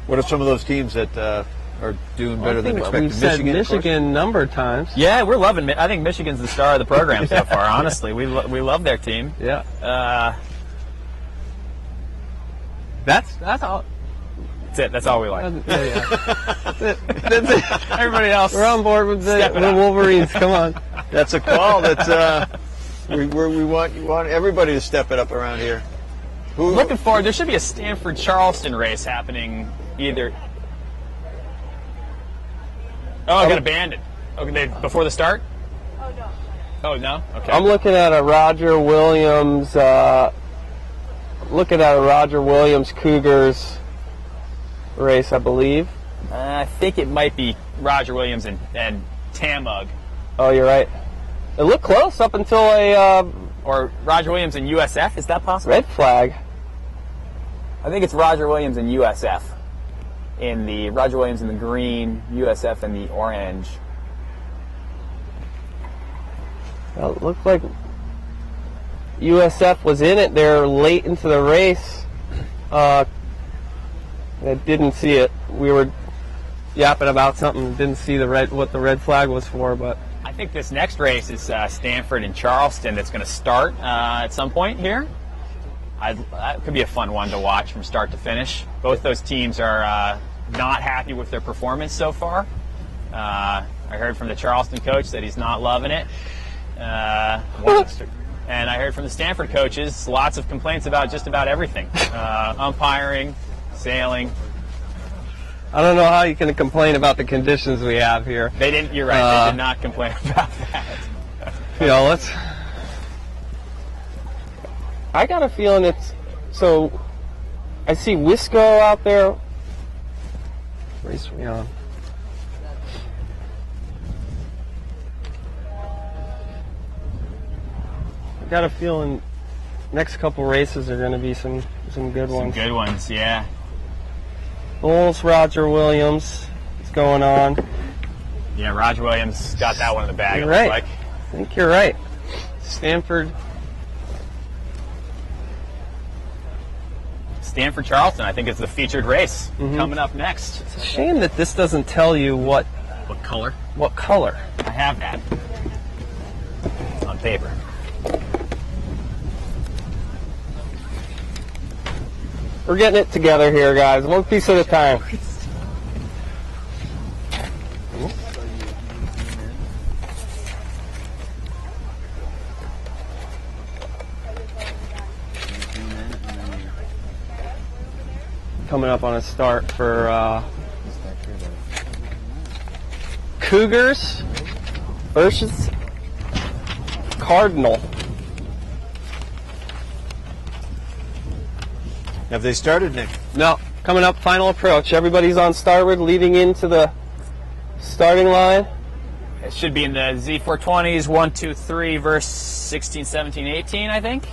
What are some of those teams that are doing better than expected? We've said Michigan a number of times. Yeah, we're loving it. I think Michigan's the star of the program so far, honestly. We love their team. Yeah. That's all. That's it. That's all we like. That's it. Everybody else, we're on board with the Wolverines. Come on. That's a call. That's we want everybody to step it up around here. Looking forward. There should be a Stanford-Charleston race happening either. Oh, I got abandoned. Okay, before the start? Oh, no. Oh, no? Okay. I'm looking at a Roger Williams. Cougars race, I believe. I think it might be Roger Williams and Tamug. Oh, you're right. It looked close up until or Roger Williams and USF. Is that possible? Red flag. I think it's Roger Williams and USF. In the Roger Williams in the green, USF in the orange. Well, it looked like USF was in it there late into the race. I didn't see it. We were yapping about something. Didn't see what the red flag was for, but I think this next race is Stanford and Charleston. That's going to start at some point here. That could be a fun one to watch from start to finish. Both those teams are not happy with their performance so far. I heard from the Charleston coach that he's not loving it. And I heard from the Stanford coaches lots of complaints about just about everything. Umpiring, sailing. I don't know how you can complain about the conditions we have here. They didn't. You're right. They did not complain about that. I got a feeling it's so. I see Wisco out there. Race me on. I got a feeling next couple races are going to be some good ones. Some good ones, yeah. Bulls, Roger Williams is going on. Yeah, Roger Williams got that one in the bag. You're it right. Looks like. I think you're right. Stanford, Charleston, I think is the featured race coming up next. It's a shame that this doesn't tell you what color. What color? I have that on paper. We're getting it together here, guys. One piece at a time. Coming up on a start for Cougars versus Cardinal. Have they started, Nick? No. Coming up, final approach. Everybody's on starboard, leading into the starting line. It should be in the Z420s, 1, 2, 3, verse 16, 17, 18, I think.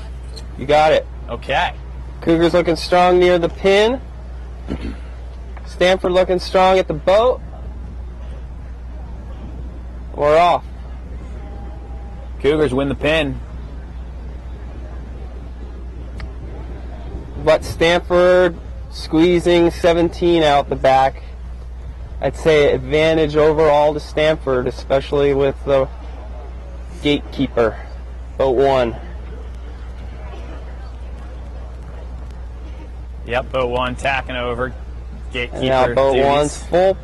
You got it. Okay. Cougars looking strong near the pin. Stanford looking strong at the boat. We're off. Cougars win the pin. But Stanford squeezing 17 out the back. I'd say advantage overall to Stanford, especially with the gatekeeper, boat 1. Yep, boat 1 tacking over. Gatekeeper And now boat duties. 1's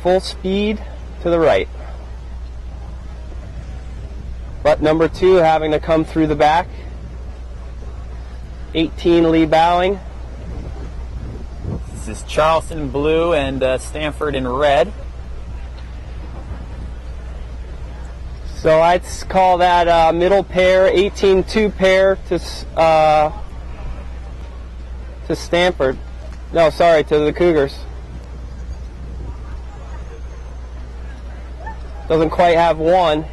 full speed to the right. But number 2 having to come through the back. 18 lee bowing. This is Charleston in blue and Stanford in red. So I'd call that middle pair, 18-2 pair to Stanford. No, sorry, to the Cougars. Doesn't quite have one.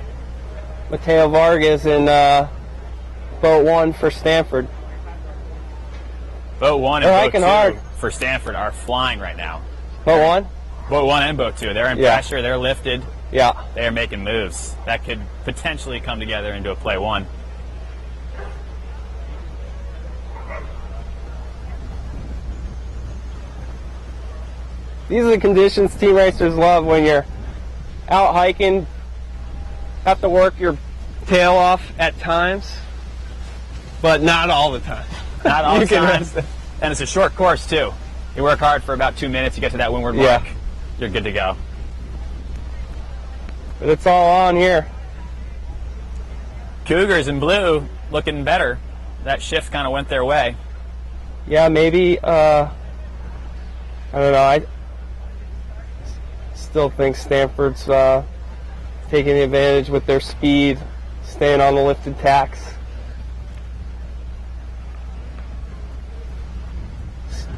Mateo Vargas in boat 1 for Stanford. Boat 1 They're and hiking boat 2 hard. for Stanford are flying right now. Boat 1? Boat 1 and boat 2. They're in Yeah. pressure. They're lifted. Yeah. They are making moves. That could potentially come together into a play 1. These are the conditions team racers love when you're out hiking. Have to work your tail off at times, but not all the time. Not all You the can time. rest. And it's a short course, too. You work hard for about 2 minutes, you get to that windward mark, you're good to go. But it's all on here. Cougars in blue looking better. That shift kind of went their way. Yeah, maybe, I don't know, I still think Stanford's taking the advantage with their speed, staying on the lifted tacks.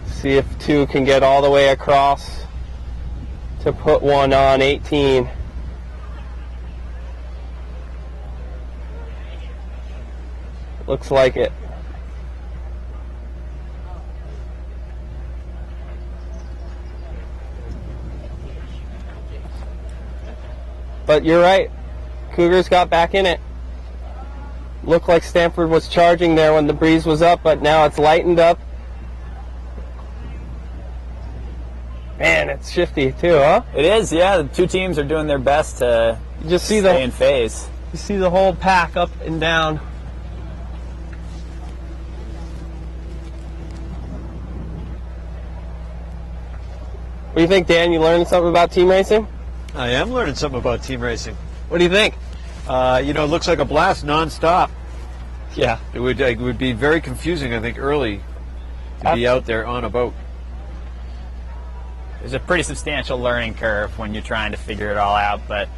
See if 2 can get all the way across to put 1 on 18. Looks like it. But you're right. Cougars got back in it. Looked like Stanford was charging there when the breeze was up, but now it's lightened up. Man, it's shifty too, huh? It is, yeah. The two teams are doing their best to You just see stay in phase. you see the whole pack up and down. What do you think, Dan? You learned something about team racing? I am learning something about team racing. What do you think? It looks like a blast nonstop. Yeah. It would be very confusing, I think, early to be out there on a boat. There's a pretty substantial learning curve when you're trying to figure it all out, but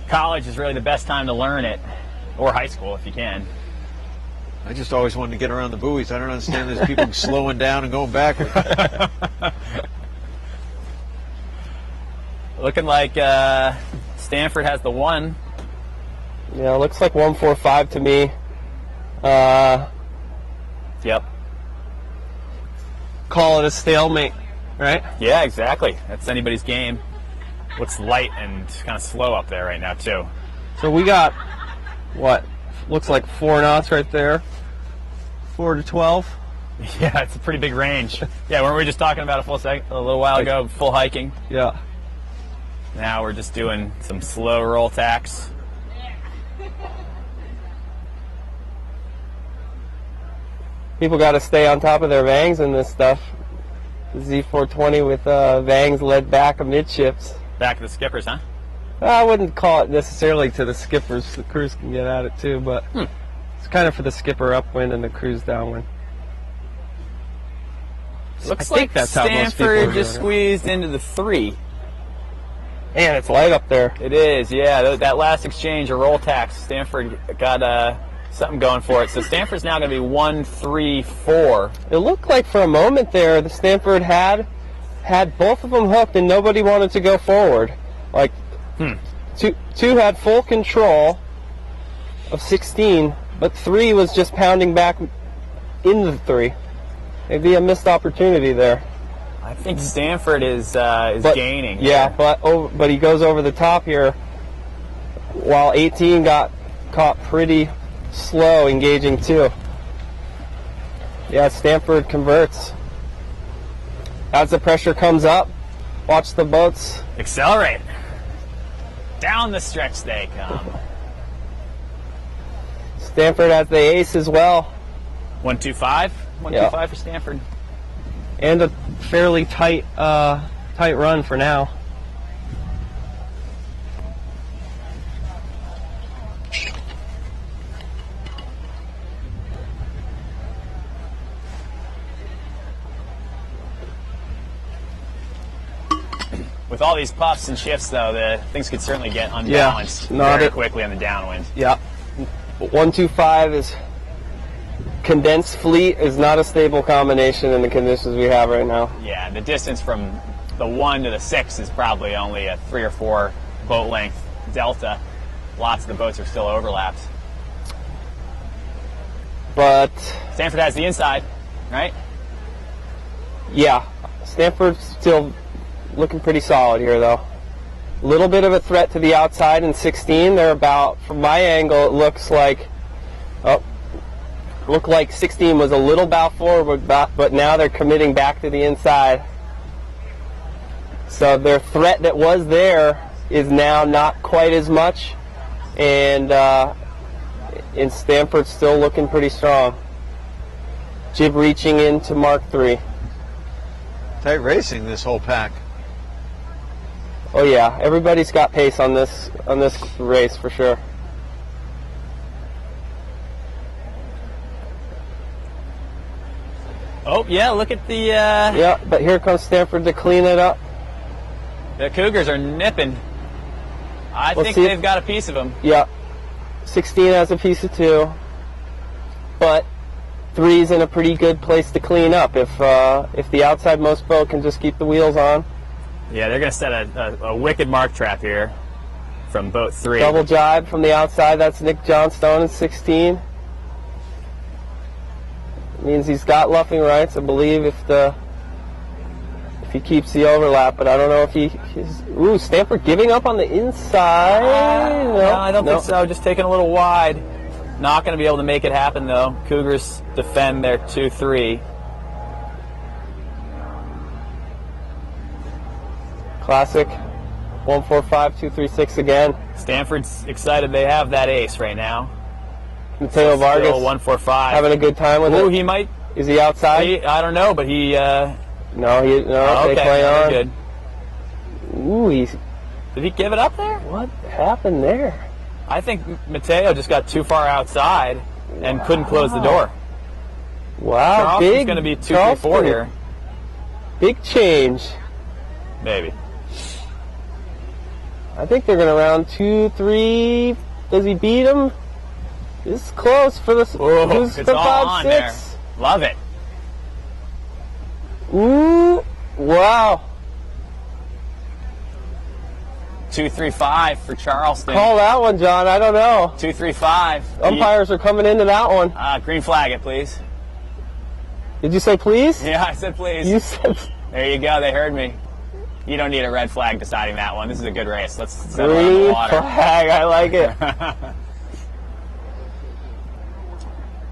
college is really the best time to learn it, or high school if you can. I just always wanted to get around the buoys. I don't understand these people slowing down and going backwards. Looking like Stanford has the 1. Yeah, it looks like 145 to me. Yep. Call it a stalemate, right? Yeah, exactly. That's anybody's game. Looks light and kind of slow up there right now, too. So we got, what, looks like 4 knots right there. 4 to 12. Yeah, it's a pretty big range. Yeah, weren't we just talking about a little while ago, full hiking? Yeah. Now we're just doing some slow roll tacks. People got to stay on top of their vangs in this stuff. The Z420 with vangs led back amidships. Back to the skippers, huh? I wouldn't call it necessarily to the skippers. The crews can get at it too, but it's kind of for the skipper upwind and the crews downwind. Looks I think like that's how most people are Stanford doing just it. squeezed into the 3. Man, it's light up there. It is, yeah. That last exchange of roll tacks, Stanford got something going for it. So Stanford's now going to be 1-3-4. It looked like for a moment there, the Stanford had both of them hooked and nobody wanted to go forward. Like, two had full control of 16, but 3 was just pounding back into the 3. Maybe a missed opportunity there. I think Stanford is gaining. Yeah, but he goes over the top here, while 18 got caught pretty slow engaging too. Yeah, Stanford converts. As the pressure comes up, watch the boats. Accelerate. Down the stretch they come. Stanford has the ace as well. 1-2-5. 1-2-5 for Stanford. And a fairly tight run for now. With all these puffs and shifts, though, things could certainly get unbalanced very quickly on the downwind. Yeah. 1-2-5 is condensed fleet is not a stable combination in the conditions we have right now. Yeah, the distance from the 1 to the 6 is probably only a 3 or 4 boat length delta. Lots of the boats are still overlapped. But Stanford has the inside, right? yeah, Stanford's still looking pretty solid here, though. A little bit of a threat to the outside in 16. They're about, from my angle, it looks like, looked like 16 was a little bow forward, but now they're committing back to the inside. So their threat that was there is now not quite as much, and Stanford's still looking pretty strong. Jib reaching into Mark 3. Tight racing, this whole pack. Oh yeah, everybody's got pace on this race for sure. Oh yeah, look at the Yeah, but here comes Stanford to clean it up. the Cougars are nipping. I Let's think see they've got a piece of them. Yeah, 16 has a piece of 2, but 3's in a pretty good place to clean up if the outside most boat can just keep the wheels on. Yeah, they're going to set a wicked mark trap here from boat 3. Double jibe from the outside. That's Nick Johnstone in 16. Means he's got luffing rights, I believe, if he keeps the overlap. But I don't know if ooh, Stanford giving up on the inside. No, I don't think so. Just taking a little wide. Not going to be able to make it happen though. Cougars defend their 2-3. Classic 145-236 again. Stanford's excited they have that ace right now. Mateo Vargas Still 145. having a good time with Ooh, it. he might. Is he outside? I don't know, but he. No, okay, they play on. good. Ooh, Did he give it up there? what happened there? I think Mateo just got too far outside and couldn't close the door. Wow, Charleston's big. going to be 2-3-4 Charleston, here. Big change. Maybe. I think they're going to round 2-3. Does he beat him? This is close for the who's It's the all on 5-6. there. Love it. Ooh, wow. 2-3-5 for Charleston. Call that one, John. I don't know. 2-3-5. Umpires are coming into that one. Green flag it, please. Did you say please? Yeah, I said please. You said There you go. They heard me. You don't need a red flag deciding that one. This is a good race. Let's settle on the green water. flag. I like it.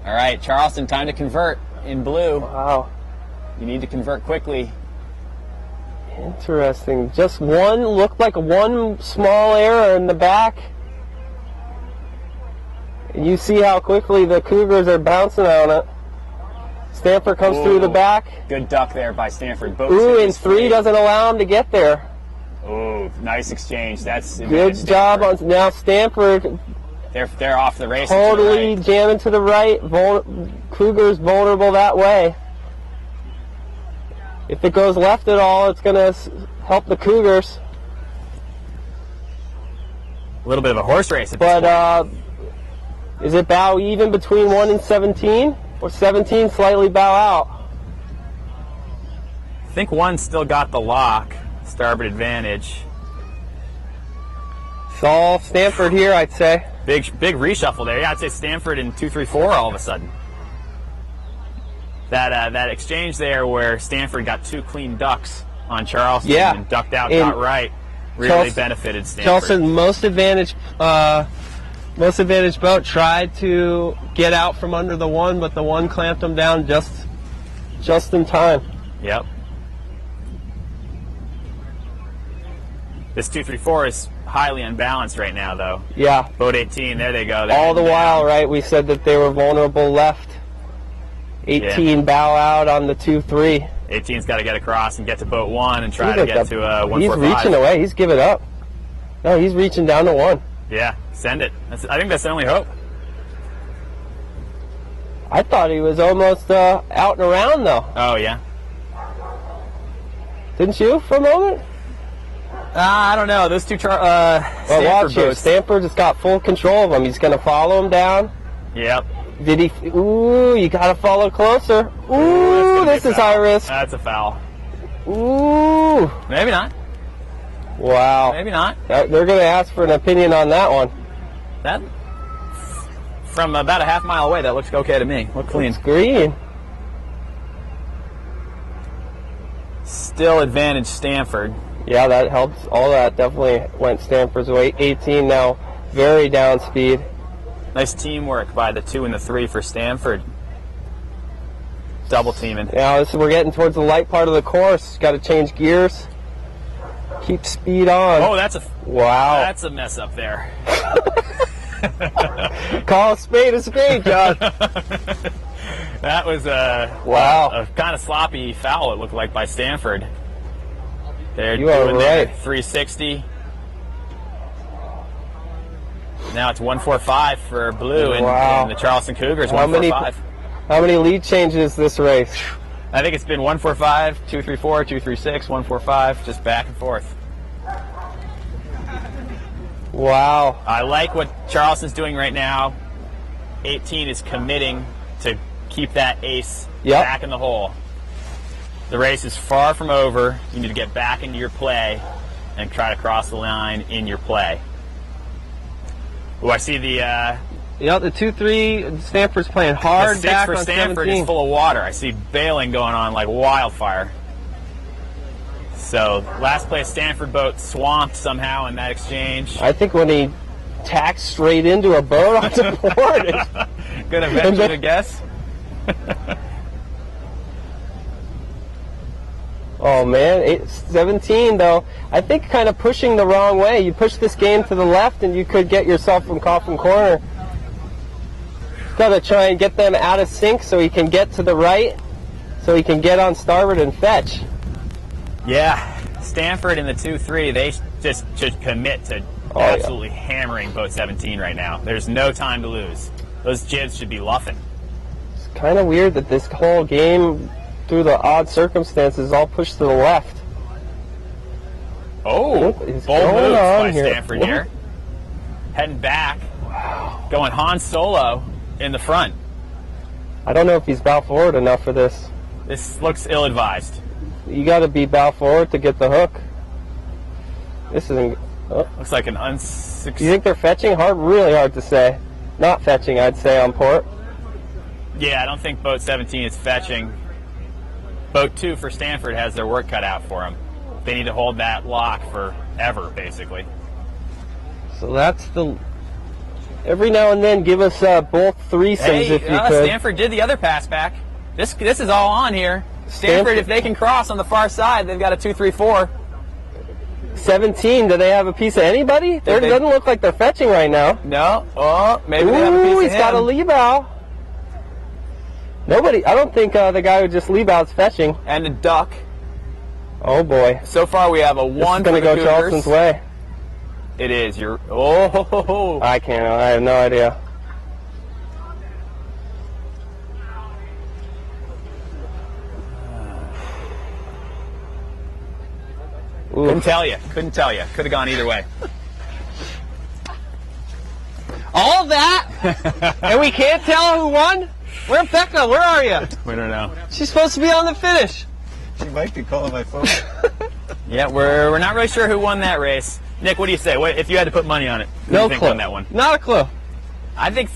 All right, Charleston, time to convert in blue. Wow. You need to convert quickly. Interesting. Just one, looked like one small error in the back. And you see how quickly the Cougars are bouncing on it. Stanford comes through the back. Good duck there by Stanford. Boat Ooh, 2 and is 3 doesn't allow him to get there. Ooh, nice exchange. That's Good job on now Stanford. They're off the race. Totally jamming to the right. Cougars vulnerable that way. If it goes left at all, it's going to help the Cougars. A little bit of a horse race. But is it bow even between 1 and 17? Or 17 slightly bow out? I think 1 still got the lock. Starboard advantage. It's all Stanford here, I'd say. Big reshuffle there. Yeah, I'd say Stanford in 2-3-4 all of a sudden. That exchange there where Stanford got 2 clean ducks on Charleston and ducked out, got right, really benefited Stanford. Charleston, most advantage boat, tried to get out from under the 1, but the 1 clamped them down just in time. Yep. This 2-3-4 is highly unbalanced right now, though. Yeah. Boat 18, there they go. All the while, right, we said that they were vulnerable left. 18 bow out on the 2-3. 18's got to get across and get to boat 1 and try to get to 145. He's reaching away. He's giving up. No, he's reaching down to 1. Yeah, send it. I think that's the only hope. I thought he was almost out and around, though. Oh, yeah? Didn't you for a moment? I don't know. Those two Well, Stanford watch here. boats. Stanford has got full control of him. He's going to follow him down. Yep. Did he? Ooh, you got to follow closer. Ooh, this is high risk. That's a foul. Ooh. Maybe not. Wow. Maybe not. They're going to ask for an opinion on that one. That from about a half mile away, that looks okay to me. Look clean. It's green. Still advantage Stanford. Yeah, that helps. All that definitely went Stanford's way. 18 now, very down speed. Nice teamwork by the 2 and the 3 for Stanford. Double teaming. Now we're getting towards the light part of the course. Got to change gears. Keep speed on. Oh, that's a Wow. That's a mess up there. Call a spade, John. That was Wow. a kind of sloppy foul, it looked like, by Stanford. They're You are doing their right. 360. Now it's 145 for blue, Wow. and the Charleston Cougars How many 145. How many lead changes this race? I think it's been 145, 234, 236, 145, just back and forth. Wow. I like what Charleston's doing right now. 18 is committing to keep that ace Yep. back in the hole. The race is far from over. You need to get back into your play and try to cross the line in your play. Oh, I see the The 2-3, Stanford's playing hard. six back for on Stanford 17. is full of water. I see bailing going on like wildfire. So last place Stanford boat swamped somehow in that exchange. I think when he tacked straight into a boat on the board. Gonna venture to guess. Oh man, 17 though. I think kind of pushing the wrong way. You push this game to the left and you could get yourself from Coffin Corner. Got to try and get them out of sync so he can get to the right, so he can get on starboard and fetch. Yeah, Stanford in the 2-3, they just should commit to absolutely hammering boat 17 right now. There's no time to lose. Those jibs should be luffing. It's kind of weird that this whole game, through the odd circumstances, all pushed to the left. Oh, What is bold going moves on by here? Stanford here. Heading back, going Han Solo in the front. I don't know if he's bow forward enough for this. This looks ill-advised. You got to be bow forward to get the hook. This isn't. Oh. Looks like an Do you unsuccessful. think they're fetching? Really hard to say. Not fetching, I'd say, on port. Yeah, I don't think boat 17 is fetching. Boat 2 for Stanford has their work cut out for them. They need to hold that lock forever, basically. So that's the. Every now and then, give us both threesomes Hey, if you could. Stanford did the other pass back. This is all on here. Stanford, if they can cross on the far side, they've got a 2-3-4. 17. Do they have a piece of anybody? It they- doesn't look like they're fetching right now. No. Oh, maybe they have a piece Ooh, of he's got a him. lee bow. Nobody. I don't think the guy who just lee bow's fetching. And a duck. Oh boy. So far, we have a This one is going for to the go Cougars. Charleston's way. It is. You're. Oh. I can't. I have no idea. Couldn't tell you. Couldn't tell you. Could have gone either way. All that? And we can't tell who won? Where Becca? Where are you? We don't know. She's supposed to be on the finish. She might be calling my phone. Yeah, we're not really sure who won that race. Nick, what do you say? What, if you had to put money on it, who do No you think clue. won that one? Not a clue. I think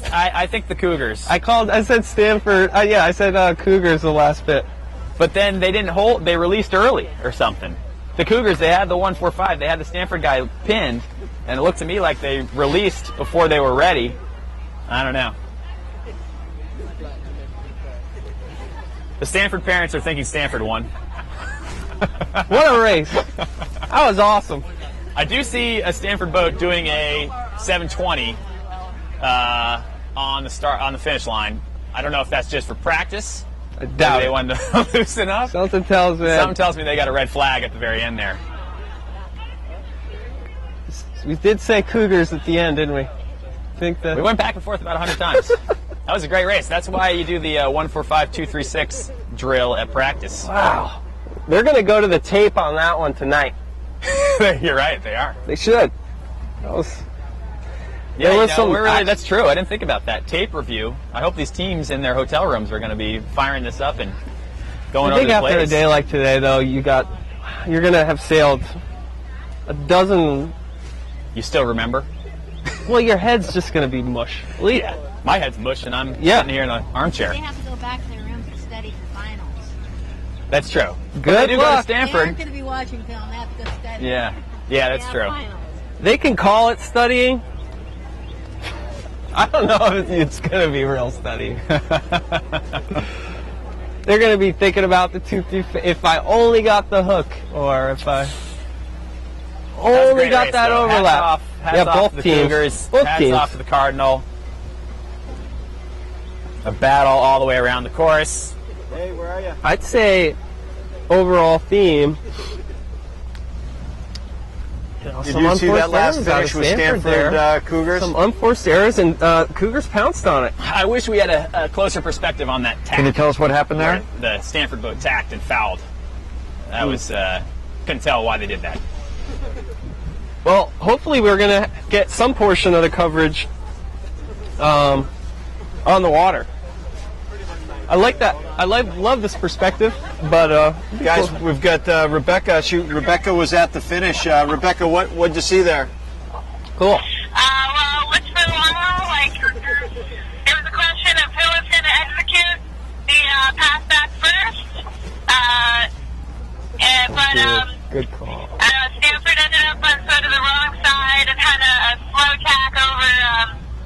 the Cougars. I said Stanford. I said Cougars the last bit. But then they didn't hold. They released early or something. The Cougars, they had the 145. They had the Stanford guy pinned, and it looked to me like they released before they were ready. I don't know. The Stanford parents are thinking Stanford won. What a race. That was awesome. I do see a Stanford boat doing a 720 on the finish line. I don't know if that's just for practice. I Maybe doubt they it. wanted to loosen up. Something tells me. Something tells me they got a red flag at the very end there. We did say Cougars at the end, didn't we? Think that. We went back and forth about 100 times. That was a great race. That's why you do the 145-236 drill at practice. Wow. They're going to go to the tape on that one tonight. You're right, they are. They should. That was. Yeah, There you was know, some we're really, act- that's true. I didn't think about that. Tape review. I hope these teams in their hotel rooms are going to be firing this up and going I over think the after plays. a day like today, though, you're going to have sailed a dozen. You still remember? Well, your head's just going to be mush. Yeah. My head's mush and I'm sitting here in an armchair. They have to go back to their rooms to study for finals. That's true. Good But they do go to luck. They Stanford. aren't going to be watching film. They have to go study. Yeah. Yeah, They that's have true. finals. They can call it studying. I don't know if it's going to be real studying. They're going to be thinking about the 2-3. If I only got the hook, or if I. only great got race, that though. overlap. Hats Yeah, off both to the teams. Cougars. Both Hats teams. off to the Cardinal. A battle all the way around the course. Hey, where are you? I'd say overall theme. Did you see that last finish with Stanford Cougars? Some unforced errors, and Cougars pounced on it. I wish we had a closer perspective on that tack. Can you tell us what happened there? Where the Stanford boat tacked and fouled. That was, couldn't tell why they did that. Well, hopefully we're going to get some portion of the coverage on the water. I like that. I love this perspective, but Guys, we've got Rebecca. Rebecca was at the finish. Rebecca, what'd you see there? cool. Well, which for a while, like, it was a question of who was going to execute the pass back first. Good call. Stanford ended up on sort of the wrong side and had a slow tack over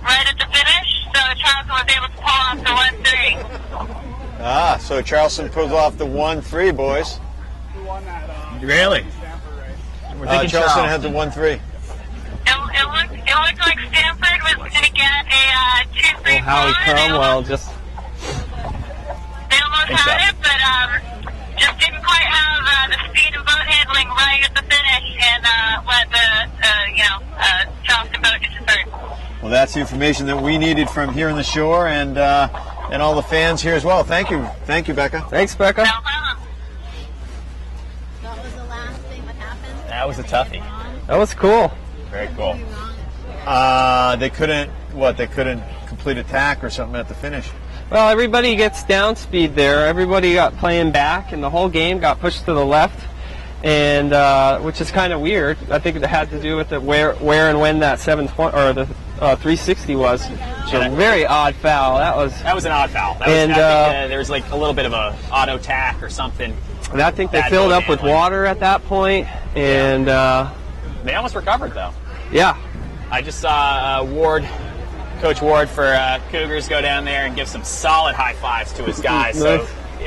right at the finish, so Charleston was able to pull off the 1-3. Ah, so Charleston pulls off the 1-3, boys. Really? We're thinking Charleston had the 1-3. It looked like Stanford was going to get a 2-3 Howie Cromwell just. They almost had it, but just didn't quite have the speed and boat handling right at the finish, and let the Charleston boat get to third. Well, that's the information that we needed from here on the shore, and all the fans here as well. Thank you, Becca. Thanks, Becca. No problem. What was the last thing that happened? That was a toughie. That was cool. Very cool. They couldn't complete a tack or something at the finish. Well, everybody gets down speed there. Everybody got playing back, and the whole game got pushed to the left, and which is kind of weird. I think it had to do with the where and when that 720 or the 360 was. So very odd foul. That was an odd foul. That And, was, I think, there was like a little bit of a auto tack or something. And I think they Bad filled boat up with handling. water at that point, and They almost recovered though. yeah. I just saw Coach Ward for Cougars go down there and give some solid high fives to his guys. So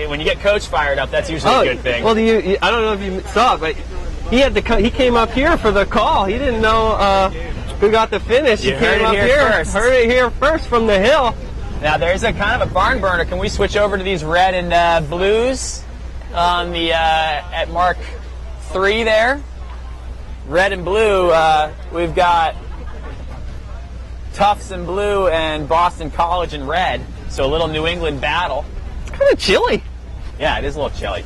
when you get Coach fired up, that's usually a good thing. Well, I don't know if you saw it, but he came up here for the call. He didn't know who got the finish. You he heard came it up here here, first. heard it here first from the hill. Now there's a kind of a barn burner. Can we switch over to these red and blues on the at Mark 3 there? Red and blue. We've got Tufts in blue and Boston College in red. So a little New England battle. It's kind of chilly. Yeah, it is a little chilly.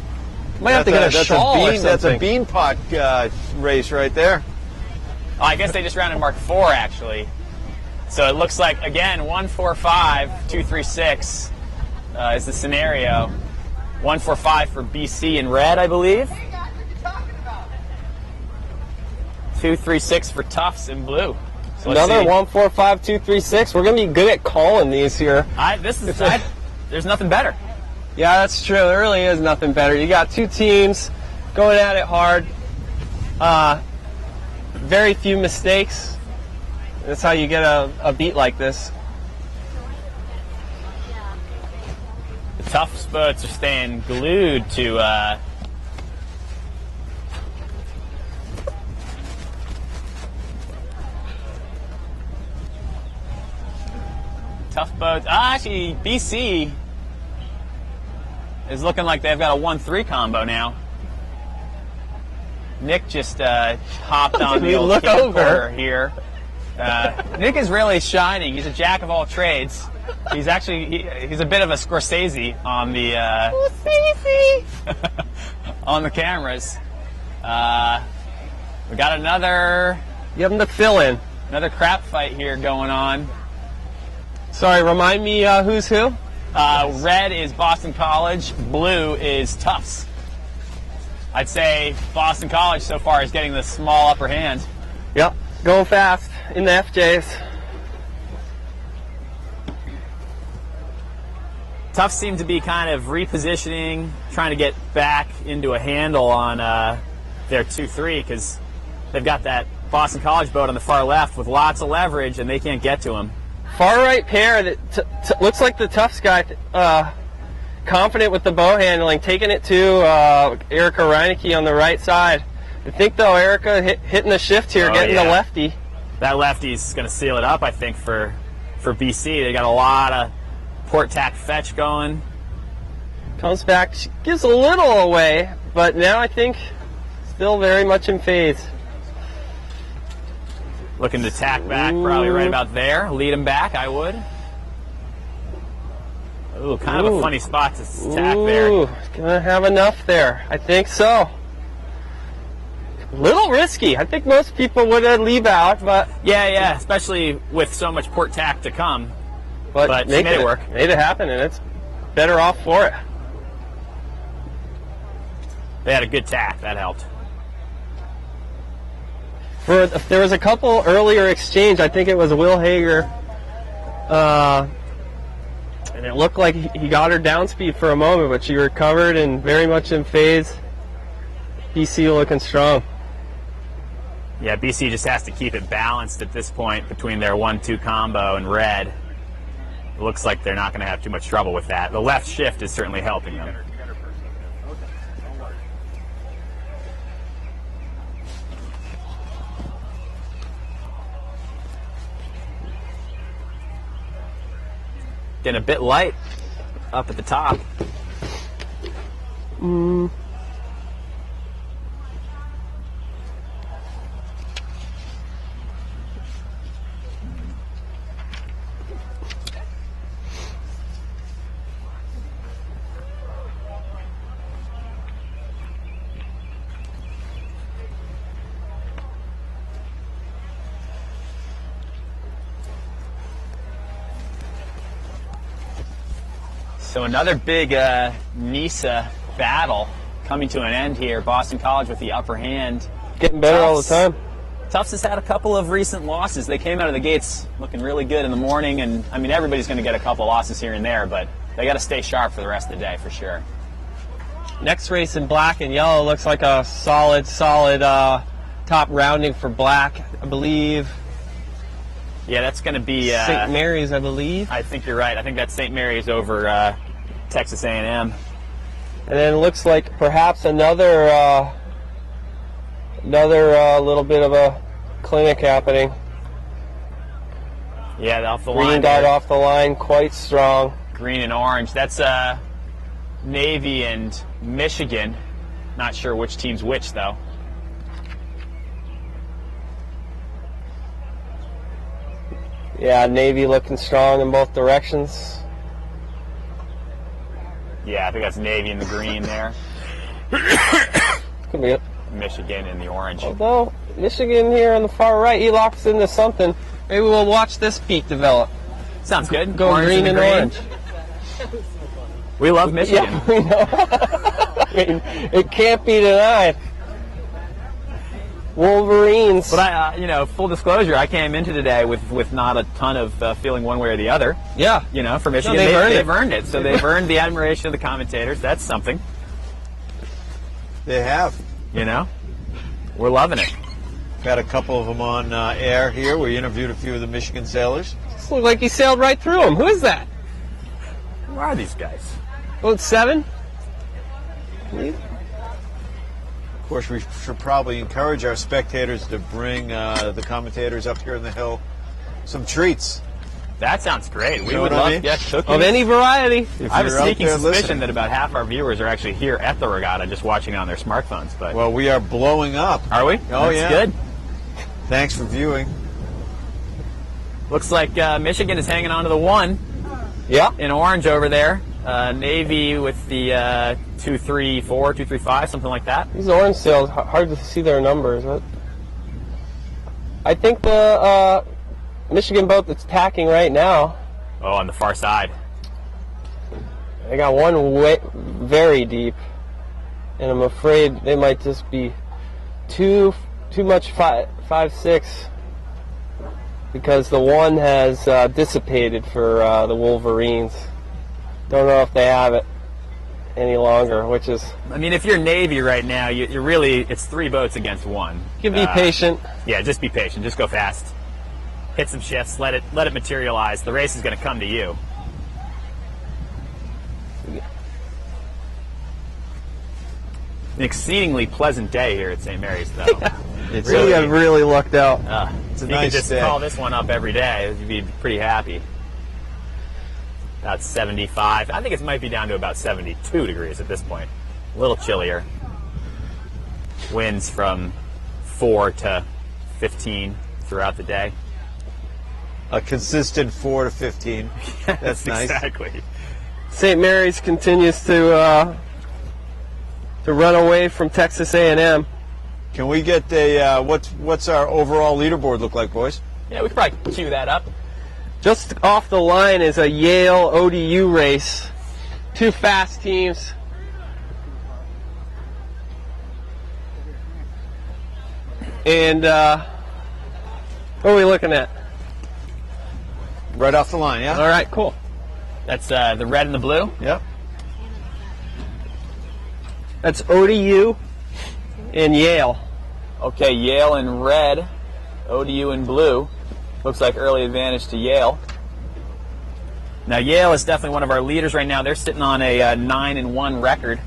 Might have to get a shawl or That's a something. bean pot race right there. Oh, I guess they just rounded Mark 4 actually. So it looks like, again, 1-4-5, 2-3-6 is the scenario. 1-4-5 for BC in red, I believe. 2-3-6 for Tufts in blue. So let's Another see. 1-4-5-2-3-6. We're gonna be good at calling these here. There's nothing better. Yeah, that's true. There really is nothing better. You got two teams going at it hard. Very few mistakes. That's how you get a beat like this. The Tufts boats are staying glued to Tough boats. Actually, BC is looking like they've got a 1-3 combo now. Nick just hopped on the old look over camcorder here. Nick is really shining. He's a jack of all trades. He's actually he's a bit of a Scorsese on the on the cameras. We got another Give them the fill in. crap fight here going on. Sorry, remind me who's who? Red is Boston College. Blue is Tufts. I'd say Boston College so far is getting the small upper hand. Yep, going fast in the FJs. Tufts seem to be kind of repositioning, trying to get back into a handle on their 2-3 because they've got that Boston College boat on the far left with lots of leverage and they can't get to him. Far right pair that looks like the Tufts guy, confident with the bow handling, taking it to Erica Reinecke on the right side. I think though, Erica hitting the shift here, getting the lefty. That lefty's going to seal it up, I think, for BC. They got a lot of port tack fetch going. Comes back, she gives a little away, but now I think still very much in phase. Looking to tack back, probably right about there. Lead him back, I would. Ooh, kind of a funny spot to tack there. Gonna have enough there. I think so. A little risky. I think most people would leave out, but yeah, especially with so much port tack to come. But she made it work. Made it happen, and it's better off for it. They had a good tack. That helped. There was a couple earlier exchange. I think it was Will Hager, and it looked like he got her down speed for a moment, but she recovered and very much in phase. BC looking strong. Yeah, BC just has to keep it balanced at this point between their 1-2 combo and red. It looks like they're not going to have too much trouble with that. The left shift is certainly helping them. Getting a bit light up at the top. So another big NISA battle coming to an end here. Boston College with the upper hand. Getting better all the time. Tufts has had a couple of recent losses. They came out of the gates looking really good in the morning, and I mean everybody's going to get a couple losses here and there, but they got to stay sharp for the rest of the day for sure. Next race in black and yellow looks like a solid top rounding for black, I believe. Yeah, that's going to be St. Mary's, I believe. I think you're right. I think that's St. Mary's over Texas A&M. And then it looks like perhaps another little bit of a clinic happening. Yeah, off the line. Green dot off the line, quite strong. Green and orange. That's Navy and Michigan. Not sure which team's which, though. Yeah, Navy looking strong in both directions. Yeah, I think that's Navy in the green there. Could be it. Michigan in the orange. Although, Michigan here on the far right, he locks into something. Maybe we'll watch this peak develop. Sounds good. Go orange green and orange. We love Michigan. Yeah, we know. I mean, it can't be denied. Wolverines. But full disclosure, I came into today with not a ton of feeling one way or the other. Yeah. For Michigan, no, they've earned it. So they've earned the admiration of the commentators. That's something. They have. We're loving it. Got a couple of them on air here. We interviewed a few of the Michigan sailors. This looks like he sailed right through them. Who is that? Who are these guys? Well, it's 7. Of course, we should probably encourage our spectators to bring the commentators up here in the hill some treats. That sounds great. We know would what I love mean? cookies. Of any variety. I have a you're out sneaking there suspicion listening. that about half our viewers are actually here at the regatta just watching on their smartphones. But Well, we are blowing up. are we? Oh, That's yeah. good. Thanks for viewing. Looks like Michigan is hanging on to the 1 Yeah. in orange over there. Navy with the 234, 235, something like that. These orange sails, hard to see their numbers. But I think the Michigan boat that's tacking right now, Oh, on the far side. they got one very deep, and I'm afraid they might just be too much 5-6 because the 1 has dissipated for the Wolverines. Don't know if they have it any longer, which is... I mean, if you're Navy right now, you're really, it's 3 boats against 1. You can be patient. Yeah, just be patient. Just go fast. Hit some shifts. Let it materialize. The race is going to come to you. an exceedingly pleasant day here at St. Mary's, though. It's We have really lucked out. It's a You nice could just day. call this one up every day. You'd be pretty happy. About 75. I think it might be down to about 72 degrees at this point. A little chillier. Winds from 4 to 15 throughout the day. A consistent 4 to 15. That's nice. Exactly. St. Mary's continues to run away from Texas A&M. Can we get a what's our overall leaderboard look like, boys? Yeah, we could probably cue that up. Just off the line is a Yale ODU race. Two fast teams. And what are we looking at? Right off the line, yeah? All right, cool. That's the red and the blue. Yep. That's ODU and Yale. Okay, Yale in red, ODU in blue. Looks like early advantage to Yale. Now Yale is definitely one of our leaders right now. They're sitting on a 9-1 record,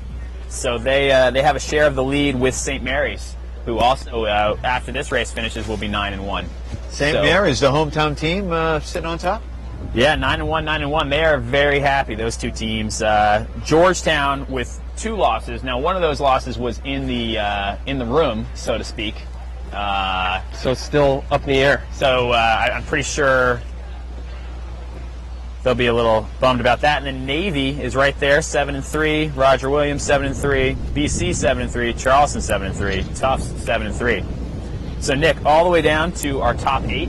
so they have a share of the lead with St. Mary's, who also after this race finishes will be 9-1. St. Mary's, the hometown team, sitting on top. Yeah, 9-1, 9-1. They are very happy. Those two teams. Georgetown with 2 losses. Now one of those losses was in the room, so to speak. So still up in the air. So I'm pretty sure they'll be a little bummed about that. And then Navy is right there, 7-3. Roger Williams 7-3. BC 7-3. Charleston 7-3. Tufts 7-3. So Nick, all the way down to our top 8,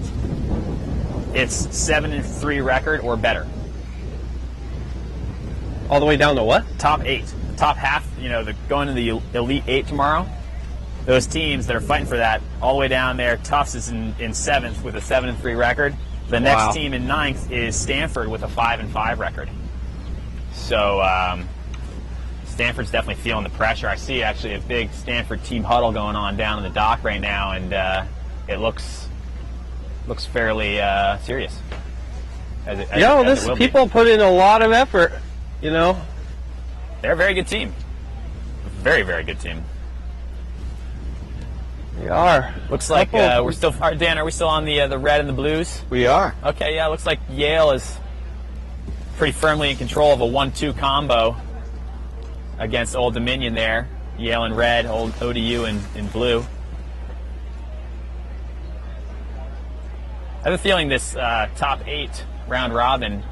it's 7-3 record or better. All the way down to what? Top 8, top half. Going to the Elite 8 tomorrow. Those teams that are fighting for that, all the way down there. Tufts is in 7th with a 7-3 record. The next team in 9th is Stanford with a 5-5 record. So Stanford's definitely feeling the pressure. I see actually a big Stanford team huddle going on down in the dock right now, and it looks fairly serious. People put in a lot of effort. They're a very good team. Very, very good team. We are. Looks like we're still. Dan, are we still on the red and the blues? We are. Okay, yeah. Looks like Yale is pretty firmly in control of a 1-2 combo against Old Dominion there. Yale in red, ODU in blue. I have a feeling this top 8 round robin,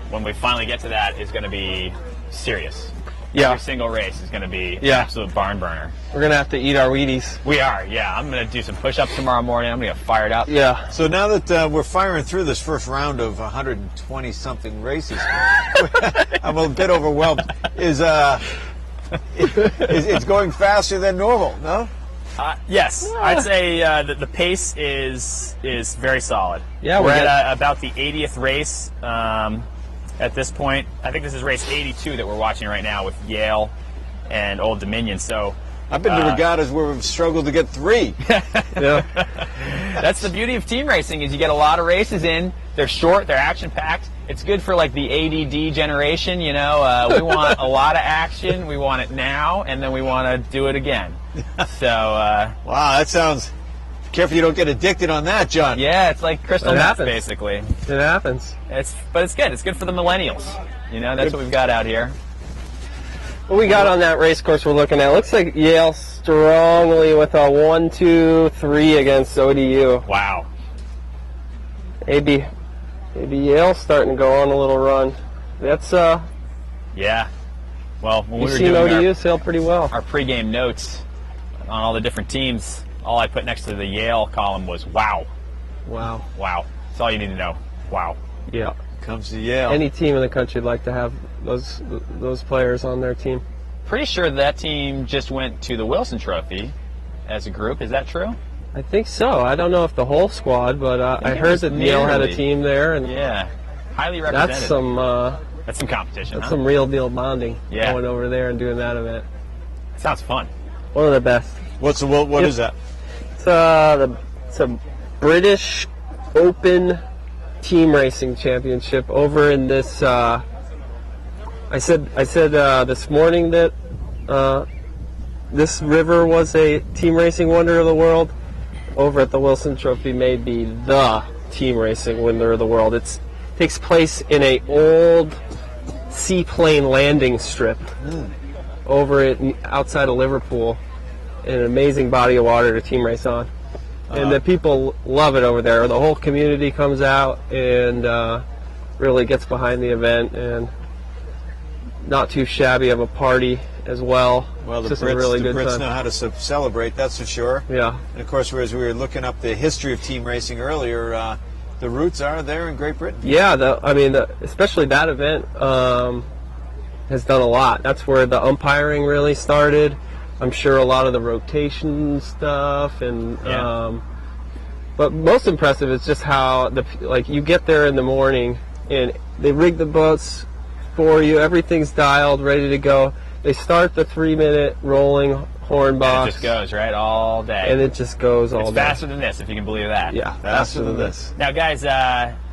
when we finally get to that, is going to be serious. Yeah. Every single race is going to be an absolute barn burner. We're going to have to eat our Wheaties. We are, yeah. I'm going to do some push-ups tomorrow morning. I'm going to get fired up. Yeah. So now that we're firing through this first round of 120-something races, I'm a bit overwhelmed. It's going faster than normal, no? Yes. I'd say the pace is very solid. Yeah, we're at about the 80th race at this point. I think this is race 82 that we're watching right now with Yale and Old Dominion. So I've been to regattas where we've struggled to get 3. Yeah. That's the beauty of team racing, is you get a lot of races in. They're short, they're action-packed. It's good for like the ADD generation, We want a lot of action, we want it now, and then we want to do it again. So wow, that sounds. Careful you don't get addicted on that, John. Yeah, it's like crystal meth, basically. It happens. But it's good. It's good for the millennials. That's what we've got out here. What we got on that race course we're looking at, looks like Yale strongly with a 1-2-3 against ODU. Wow. Maybe Yale's starting to go on a little run. That's yeah. Well, when we you've were seen doing ODU sail pretty well. our pregame notes on all the different teams, all I put next to the Yale column was wow. Wow. Wow. That's all you need to know. Wow. Yeah. Comes to Yale. Any team in the country would like to have those players on their team. Pretty sure that team just went to the Wilson Trophy as a group. Is that true? I think so. I don't know if the whole squad, but I heard that Yale had a team there, and yeah, highly represented. that's some competition. That's some real deal bonding. Yeah. Going over there and doing that event. Sounds fun. One of the best. What is that? It's a British Open Team Racing Championship over in this. I said this morning that this river was a team racing wonder of the world, over at the Wilson Trophy may be the team racing wonder of the world. It takes place in a old seaplane landing strip over outside of Liverpool. An amazing body of water to team race on. And the people love it over there. The whole community comes out and really gets behind the event, and not too shabby of a party as well. Well, the It's just a really good Brits time. know how to celebrate, that's for sure. Yeah. And of course, as we were looking up the history of team racing earlier, the roots are there in Great Britain. Yeah, especially that event has done a lot. That's where the umpiring really started. I'm sure a lot of the rotation stuff, and but most impressive is just how you get there in the morning and they rig the boats for you. Everything's dialed, ready to go. They start the 3-minute rolling horn box. It just goes, right, all day. And it just goes all it's day. faster than this, if you can believe that. Yeah, Faster than this. Now, guys,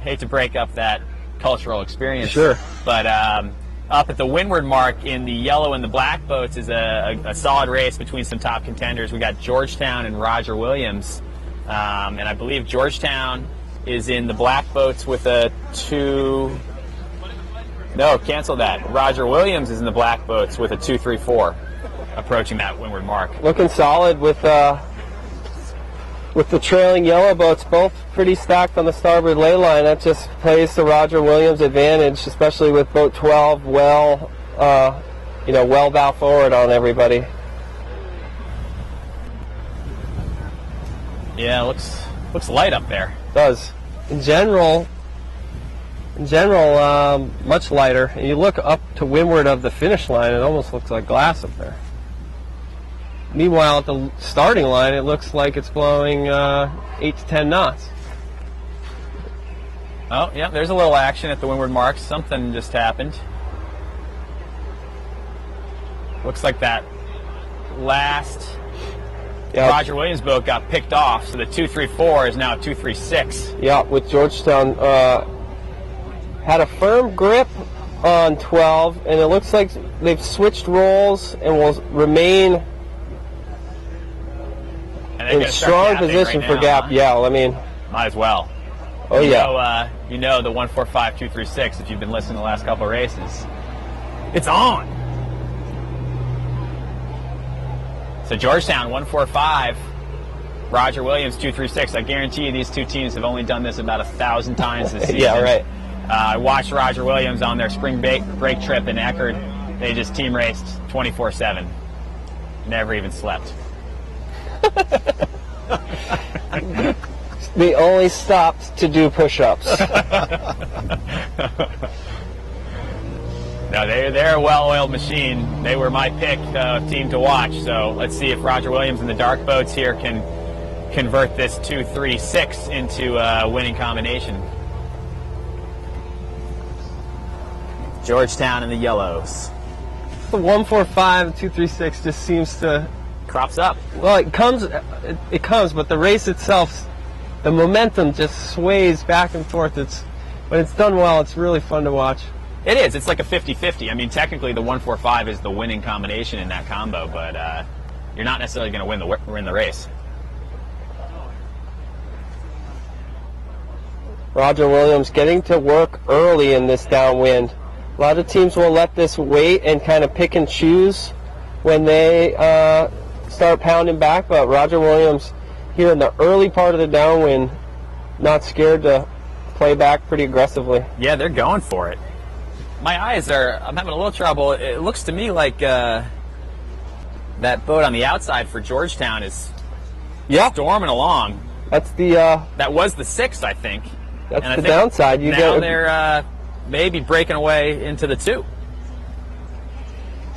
hate to break up that cultural experience. Sure. But up at the windward mark in the yellow and the black boats is a solid race between some top contenders. We got Georgetown and Roger Williams. And I believe Georgetown is in the black boats with a 2... No, cancel that. Roger Williams is in the black boats with a 2-3-4, approaching that windward mark. Looking solid with the trailing yellow boats, both pretty stacked on the starboard ley line. That just plays to Roger Williams' advantage, especially with boat 12 well bow forward on everybody. Yeah, looks light up there. It does. In general, much lighter. And you look up to windward of the finish line, it almost looks like glass up there. Meanwhile, at the starting line, it looks like it's blowing 8 to 10 knots. Oh, yeah, there's a little action at the windward mark. Something just happened. Looks like that last Roger Williams boat got picked off, so the 2-3-4 is now 2-3-6. Yeah, with Georgetown had a firm grip on 12, and it looks like they've switched roles and will remain in strong position for gap. Huh? Yeah, I mean, might as well. Oh, you yeah. Know, you know the 145, 236 if you've been listening to the last couple of races. It's on. So Georgetown 145, Roger Williams 236. I guarantee you these two teams have only done this about 1,000 times this season. Yeah, right. I watched Roger Williams on their spring break trip in Eckerd. They just team raced 24/7. Never even slept. They only stopped to do push-ups. No, they're a well-oiled machine. They were my pick team to watch. So let's see if Roger Williams and the dark boats here can convert this 2-3-6 into a winning combination. Georgetown in the yellows. The 145 and 236 just seems to crops up. Well, it comes, but the race itself, the momentum just sways back and forth. When it's done well, it's really fun to watch. It is. It's like a 50-50. I mean, technically, the 145 is the winning combination in that combo, but you're not necessarily going to win the race. Roger Williams getting to work early in this downwind. A lot of teams will let this wait and kind of pick and choose when they start pounding back, but Roger Williams here in the early part of the downwind, not scared to play back pretty aggressively. Yeah, they're going for it. I'm having a little trouble. It looks to me like that boat on the outside for Georgetown is storming along. That's the that was the 6th, I think. That's the downside. They're maybe breaking away into the 2.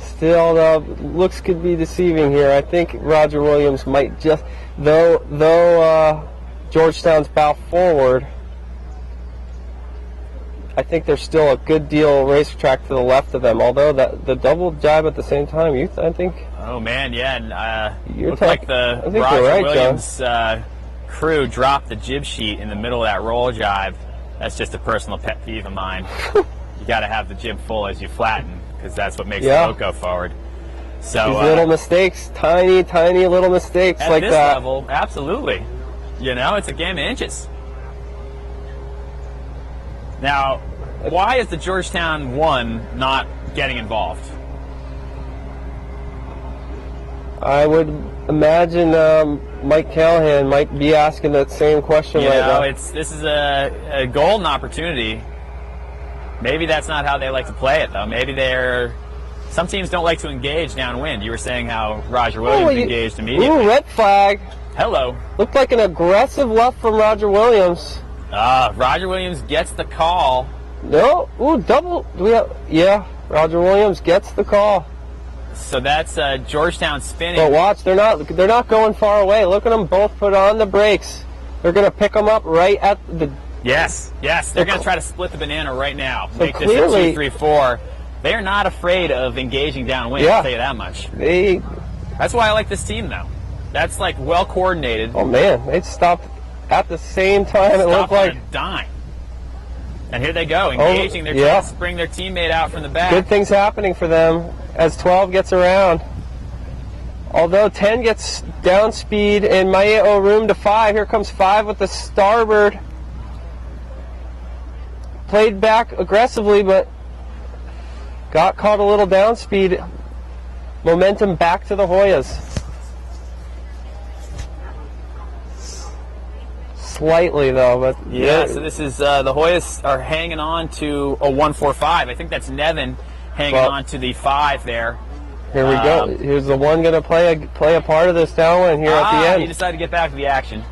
Still, looks could be deceiving here. I think Roger Williams might just, though Georgetown's bow forward, I think there's still a good deal of racetrack to the left of them. Although the double jibe at the same time, I think. Oh man, yeah. And, you're looked like the I think Roger you're right, Williams crew dropped the jib sheet in the middle of that roll jibe. That's just a personal pet peeve of mine. You got to have the jib full as you flatten, because that's what makes the boat go forward. So These little mistakes, tiny little mistakes at like this that. level, absolutely. You know, it's a game of inches. Now, why is the Georgetown 1 not getting involved? I would imagine Mike Callahan might be asking that same question You right know, now. this is a golden opportunity. Maybe that's not how they like to play it, though. Maybe some teams don't like to engage downwind. You were saying how Roger Williams engaged immediately. Ooh, red flag. Hello. Looked like an aggressive left from Roger Williams. Roger Williams gets the call. No. Ooh, double. Yeah, Roger Williams gets the call. So that's Georgetown spinning. But watch, they're not going far away. Look at them both put on the brakes. They're going to pick them up right at the... Yes. They're going to try to split the banana right now. So Make clearly, this a 2-3-4. They are not afraid of engaging downwind, I'll tell you that much. That's why I like this team, though. That's like well coordinated. Oh man, they stopped at the same time. It looked like on a dime. And here they go, engaging. They're trying to bring their teammate out from the back. Good things happening for them as 12 gets around. Although 10 gets down speed and might owe room to 5. Here comes 5 with the starboard. Played back aggressively, but got caught a little down speed. Momentum back to the Hoyas. Slightly though, but yeah. So this is the Hoyas are hanging on to a 1-4-5. I think that's Nevin hanging on to the 5 there. Here we go. Here's the one going to play a part of this downwind here at the end. He decided to get back to the action.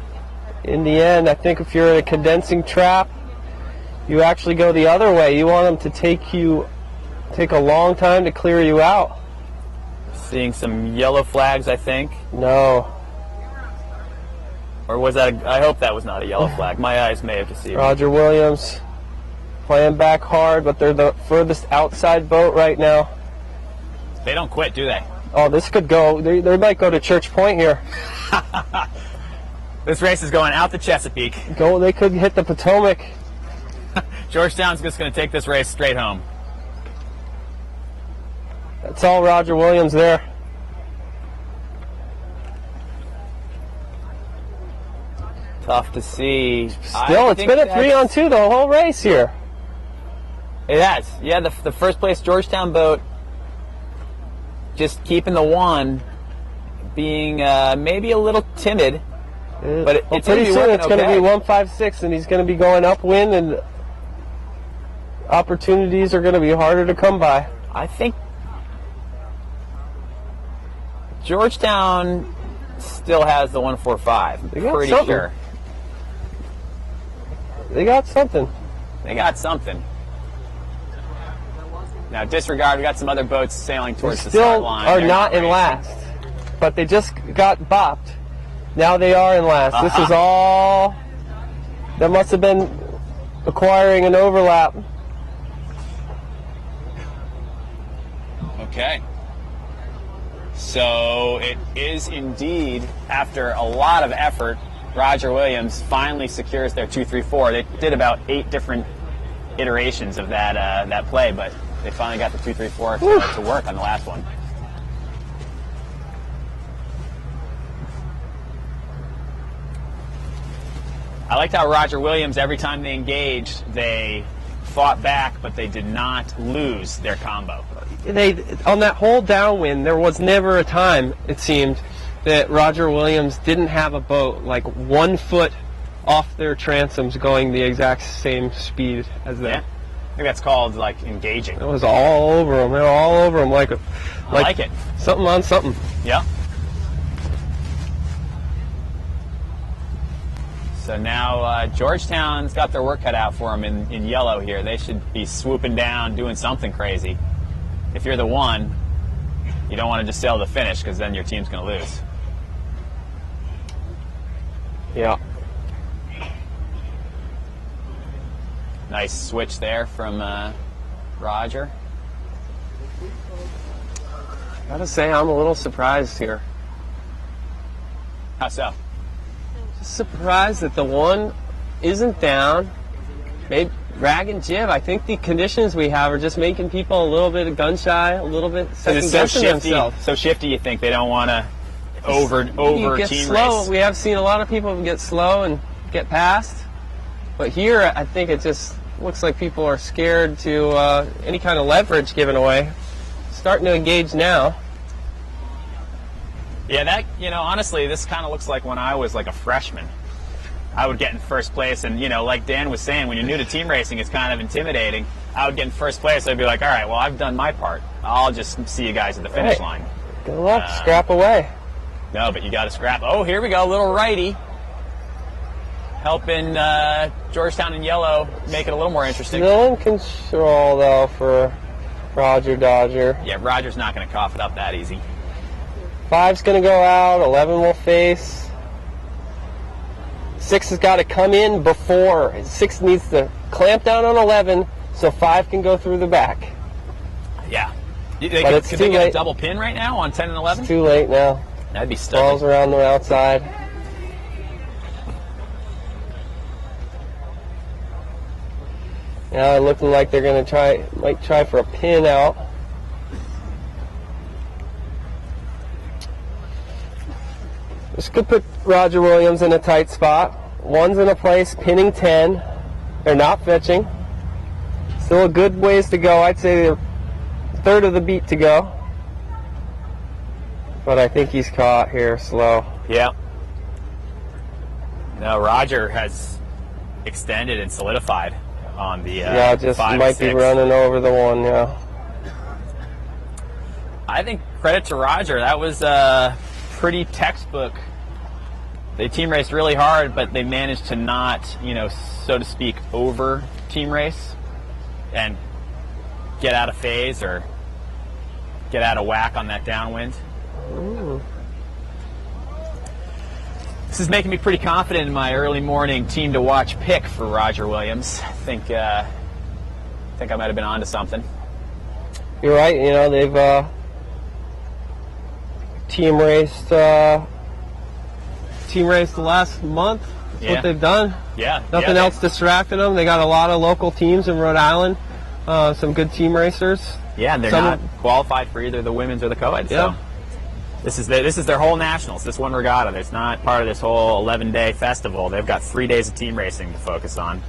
In the end, I think if you're in a condensing trap, you actually go the other way. You want them to take a long time to clear you out. Seeing some yellow flags, I think. No. Or was that I hope that was not a yellow flag. My eyes may have deceived me. Roger Williams playing back hard, but they're the furthest outside boat right now. They don't quit, do they? Oh, this could go. They might go to Church Point here. This race is going out to Chesapeake. They could hit the Potomac. Georgetown's just going to take this race straight home. That's all Roger Williams there. Tough to see. Still, it's been a 3-on-2 the whole race here. It has. Yeah, the first place Georgetown boat just keeping the 1, being maybe a little timid. But it's pretty soon it's going to be okay. 156, and he's going to be going upwind, and opportunities are going to be harder to come by. I think Georgetown still has the 145. They got Pretty something. sure. They got something. They got something. Now, disregard, we got some other boats sailing towards the start line. Still are They're not in racing. last, but they just got bopped. Now they are in last. This is all, that must have been acquiring an overlap. Okay. So it is indeed, after a lot of effort, Roger Williams finally secures their 2-3-4. They did about 8 different iterations of that play, but they finally got the 2-3-4 to work on the last one. I liked how Roger Williams, every time they engaged, they fought back, but they did not lose their combo. On that whole downwind, there was never a time, it seemed, that Roger Williams didn't have a boat like 1 foot off their transoms going the exact same speed as them. Yeah. I think that's called like engaging. It was all over them. They were all over them like I like it. Something on something. Yeah. So now Georgetown's got their work cut out for them in yellow here. They should be swooping down, doing something crazy. If you're the 1, you don't want to just sail to the finish because then your team's going to lose. Yeah. Nice switch there from Roger. Gotta say, I'm a little surprised here. How so? Just surprised that the 1 isn't down. Rag and jib. I think the conditions we have are just making people a little bit gun shy, a little bit second guessing themselves. So shifty, you think they don't want to over You get team slow. race? We have seen a lot of people get slow and get past. But here, I think it just looks like people are scared to any kind of leverage given away. Starting to engage now. Yeah, that, honestly, this kind of looks like when I was like a freshman. I would get in first place, and, like Dan was saying, when you're new to team racing, it's kind of intimidating. I would get in first place. I'd be like, all right, well, I've done my part. I'll just see you guys at the finish line. Good luck. Scrap away. No, but you got to scrap. Oh, here we go. Little righty. Helping Georgetown in yellow make it a little more interesting. Still in control, though, for Roger Dodger. Yeah, Roger's not going to cough it up that easy. 5's going to go out. 11 will face. 6 has got to come in before. 6 needs to clamp down on 11 so 5 can go through the back. Yeah. Could it's they too get late. a double pin right now on 10 and 11? It's too late now. That'd be Balls stunning. around the outside. Now looking like they're going to might try for a pin out. This could put Roger Williams in a tight spot. 1's in a place, pinning 10. They're not fetching. Still a good ways to go. I'd say they're a third of the beat to go. But I think he's caught here slow. Yeah. No, Roger has extended and solidified on the Yeah, just 5 might and 6. be running over the 1, yeah. I think credit to Roger. That was pretty textbook. They team raced really hard, but they managed to not, so to speak, over team race and get out of phase or get out of whack on that downwind. Ooh. This is making me pretty confident in my early morning team to watch pick for Roger Williams. I think I might have been onto something. You're right. They've team raced the last month. That's Yeah. what they've done. Yeah. Nothing else distracting them. They got a lot of local teams in Rhode Island. Some good team racers. Yeah, and they're not qualified for either the women's or the co-ed. Yeah. So this is their whole nationals. This one regatta. It's not part of this whole 11-day festival. They've got 3 days of team racing to focus on.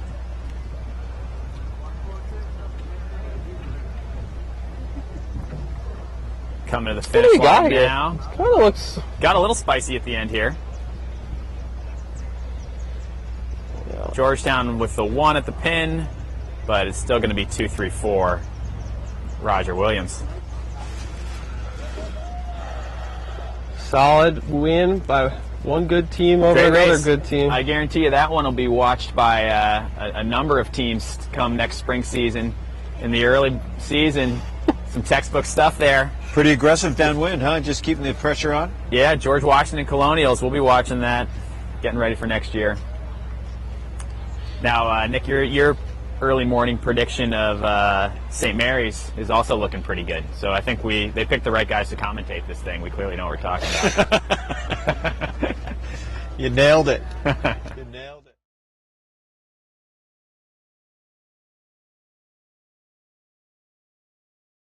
Coming to the finish line now. Kind of looks. Got a little spicy at the end here. Yeah. Georgetown with the 1 at the pin, but it's still going to be 2, 3, 4. Roger Williams. Solid win by one good team over Great another race. good team. I guarantee you that one will be watched by a number of teams come next spring season. In the early season, some textbook stuff there. Pretty aggressive downwind, huh? Just keeping the pressure on? Yeah, George Washington Colonials. We'll be watching that, getting ready for next year. Now, Nick, your early morning prediction of St. Mary's is also looking pretty good. So I think they picked the right guys to commentate this thing. We clearly know what we're talking about. You nailed it.